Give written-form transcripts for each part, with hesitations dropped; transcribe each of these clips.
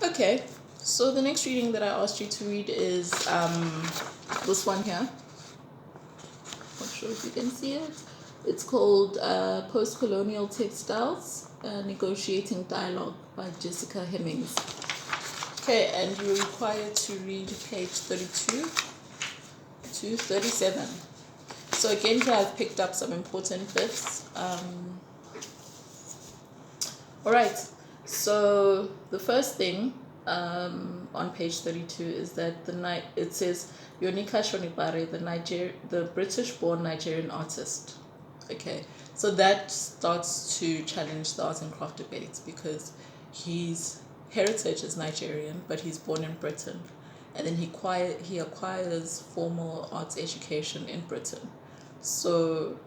Okay, so the next reading that I asked you to read is this one here. Not sure if you can see it. It's called Post-Colonial Textiles, Negotiating Dialogue by Jessica Hemmings. Okay, and you're required to read page 32 to 37. So again, here I've picked up some important bits. All right, so the first thing on page 32 is that it says Yonika Shonibare, the British-born Nigerian artist. Okay, so that starts to challenge the art and craft debates because his heritage is Nigerian, but he's born in Britain, and then he acquires formal arts education in Britain. So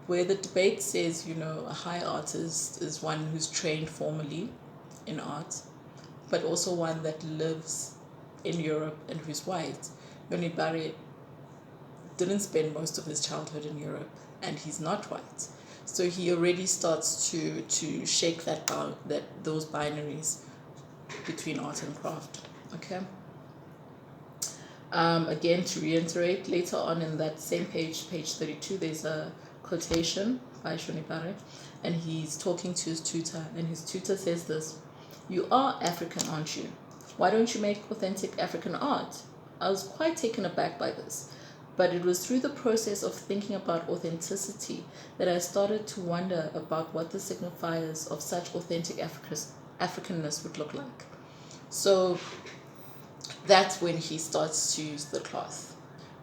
where the debate says, a high artist is one who's trained formally in art, but also one that lives in Europe and who's white. Yonibare didn't spend most of his childhood in Europe, and he's not white. So he already starts to shake those binaries between art and craft. Okay. Again, to reiterate, later on in that same page 32, there's a quotation by Shonibare, and he's talking to his tutor, and his tutor says this: "You are African, aren't you? Why don't you make authentic African art?" I was quite taken aback by this, but it was through the process of thinking about authenticity that I started to wonder about what the signifiers of such authentic Africanness would look like. So that's when he starts to use the cloth.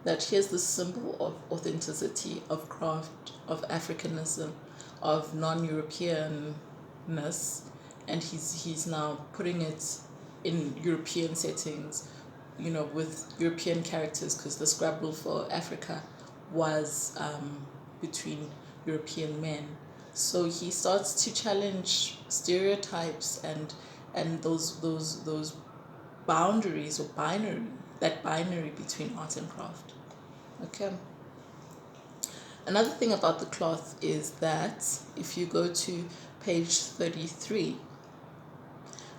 That here's the symbol of authenticity, of craft, of Africanism, of non-Europeanness, and he's now putting it in European settings, with European characters, because the Scrabble for Africa was between European men. So he starts to challenge stereotypes and those boundaries or that binary between art and craft. Okay. Another thing about the cloth is that if you go to page 33,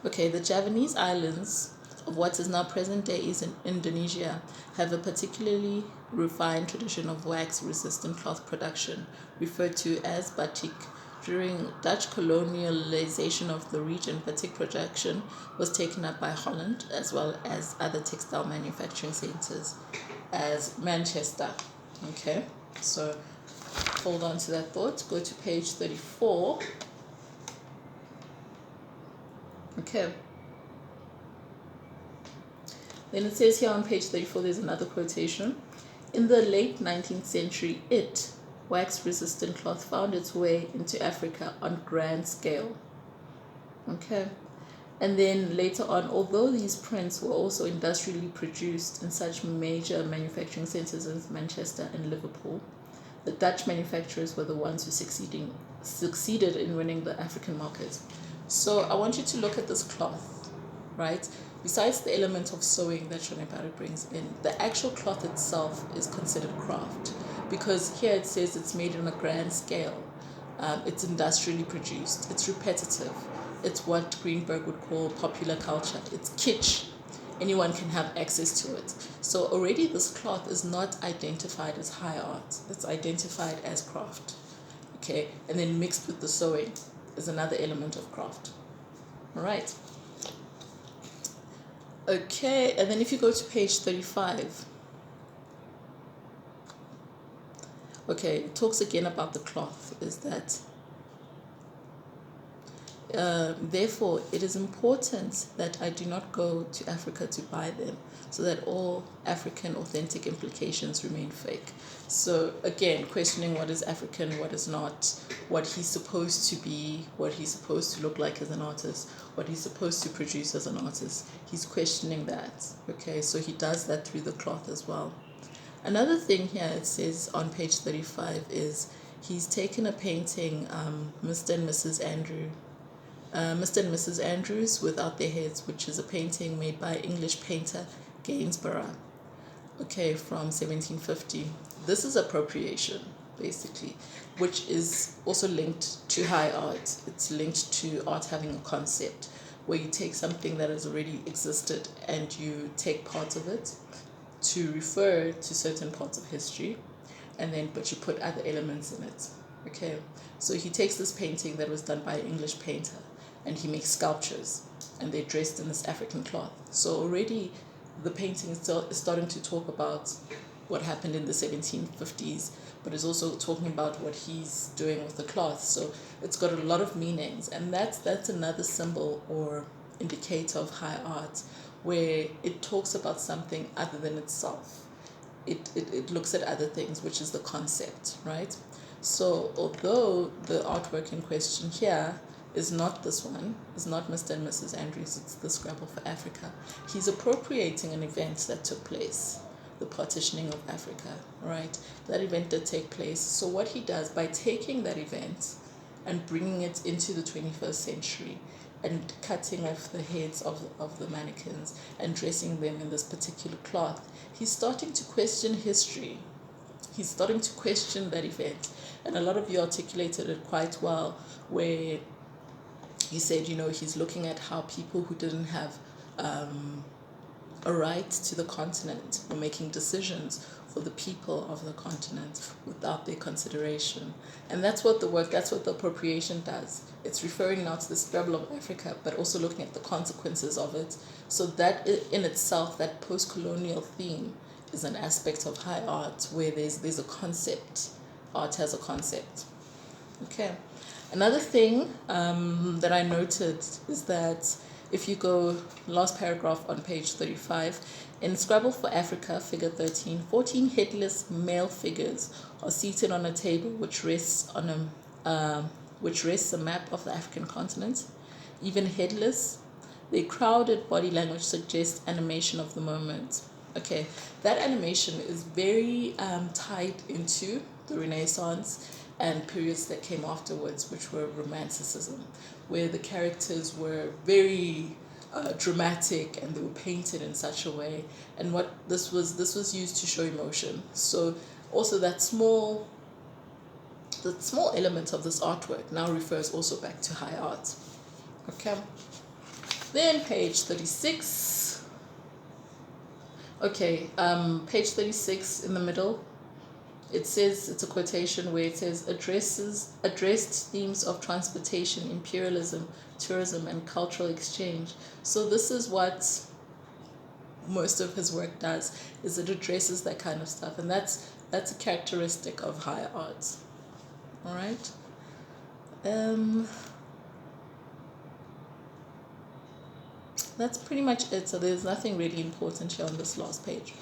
okay, the Javanese islands of what is now present-day Indonesia have a particularly refined tradition of wax-resistant cloth production, referred to as batik. During Dutch colonialization of the region, batik production was taken up by Holland, as well as other textile manufacturing centers, as Manchester. Okay, so hold on to that thought. Go to page 34. Okay. Then it says here on page 34, there's another quotation. In the late 19th century, wax-resistant cloth found its way into Africa on grand scale. Okay. And then later on, although these prints were also industrially produced in such major manufacturing centers as Manchester and Liverpool, the Dutch manufacturers were the ones who succeeded in winning the African market. So I want you to look at this cloth, right? Besides the element of sewing that Shonibare brings in, the actual cloth itself is considered craft, because here it says it's made on a grand scale. It's industrially produced. It's repetitive. It's what Greenberg would call popular culture. It's kitsch. Anyone can have access to it. So already this cloth is not identified as high art. It's identified as craft. Okay, and then mixed with the sewing is another element of craft. All right. Okay, and then if you go to page 35, okay, it talks again about the cloth, is that therefore it is important that I do not go to Africa to buy them, so that all African authentic implications remain fake. So again, questioning what is African, what is not, what he's supposed to be, what he's supposed to look like as an artist, what he's supposed to produce as an artist. He's questioning that. Okay, so he does that through the cloth as well. Another thing here it says on page 35 is he's taken a painting, Mr. and Mrs. Andrews Without Their Heads, which is a painting made by English painter Gainsborough, okay, from 1750. This is appropriation, basically, which is also linked to high art. It's linked to art having a concept. where you take something that has already existed and you take parts of it to refer to certain parts of history, and then but you put other elements in it. Okay, so he takes this painting that was done by an English painter, and he makes sculptures, and they're dressed in this African cloth. So already the painting is starting to talk about what happened in the 1750s, but is also talking about what he's doing with the cloth. So it's got a lot of meanings, and that's another symbol or indicator of high art, where it talks about something other than itself. It looks at other things, which is the concept, right? So although the artwork in question here is not this one, is not Mr. and Mrs. Andrews, it's the Scrabble for Africa, he's appropriating an event that took place, the partitioning of Africa, right? That event did take place. So what he does, by taking that event and bringing it into the 21st century and cutting off the heads of the mannequins and dressing them in this particular cloth, he's starting to question history. He's starting to question that event. And a lot of you articulated it quite well, where he said, he's looking at how people who didn't have a right to the continent were making decisions for the people of the continent without their consideration. And that's what the appropriation does. It's referring now to the Scrabble of Africa, but also looking at the consequences of it. So that in itself, that post-colonial theme is an aspect of high art, where there's a concept. Art has a concept. Okay. Another thing that I noted is that if you go last paragraph on page 35, in Scrabble for Africa, figure 13, 14 headless male figures are seated on a table which rests a map of the African continent. Even headless, their crowded body language suggests animation of the moment. Okay, that animation is very tied into the Renaissance and periods that came afterwards, which were Romanticism, where the characters were very dramatic and they were painted in such a way. And what this was used to show emotion. So also that small element of this artwork now refers also back to high art. Okay. Then page 36. Okay, page 36 in the middle. It says, it's a quotation where it says, addressed themes of transportation, imperialism, tourism, and cultural exchange. So this is what most of his work does, is it addresses that kind of stuff. And that's a characteristic of high art. All right. That's pretty much it. So there's nothing really important here on this last page.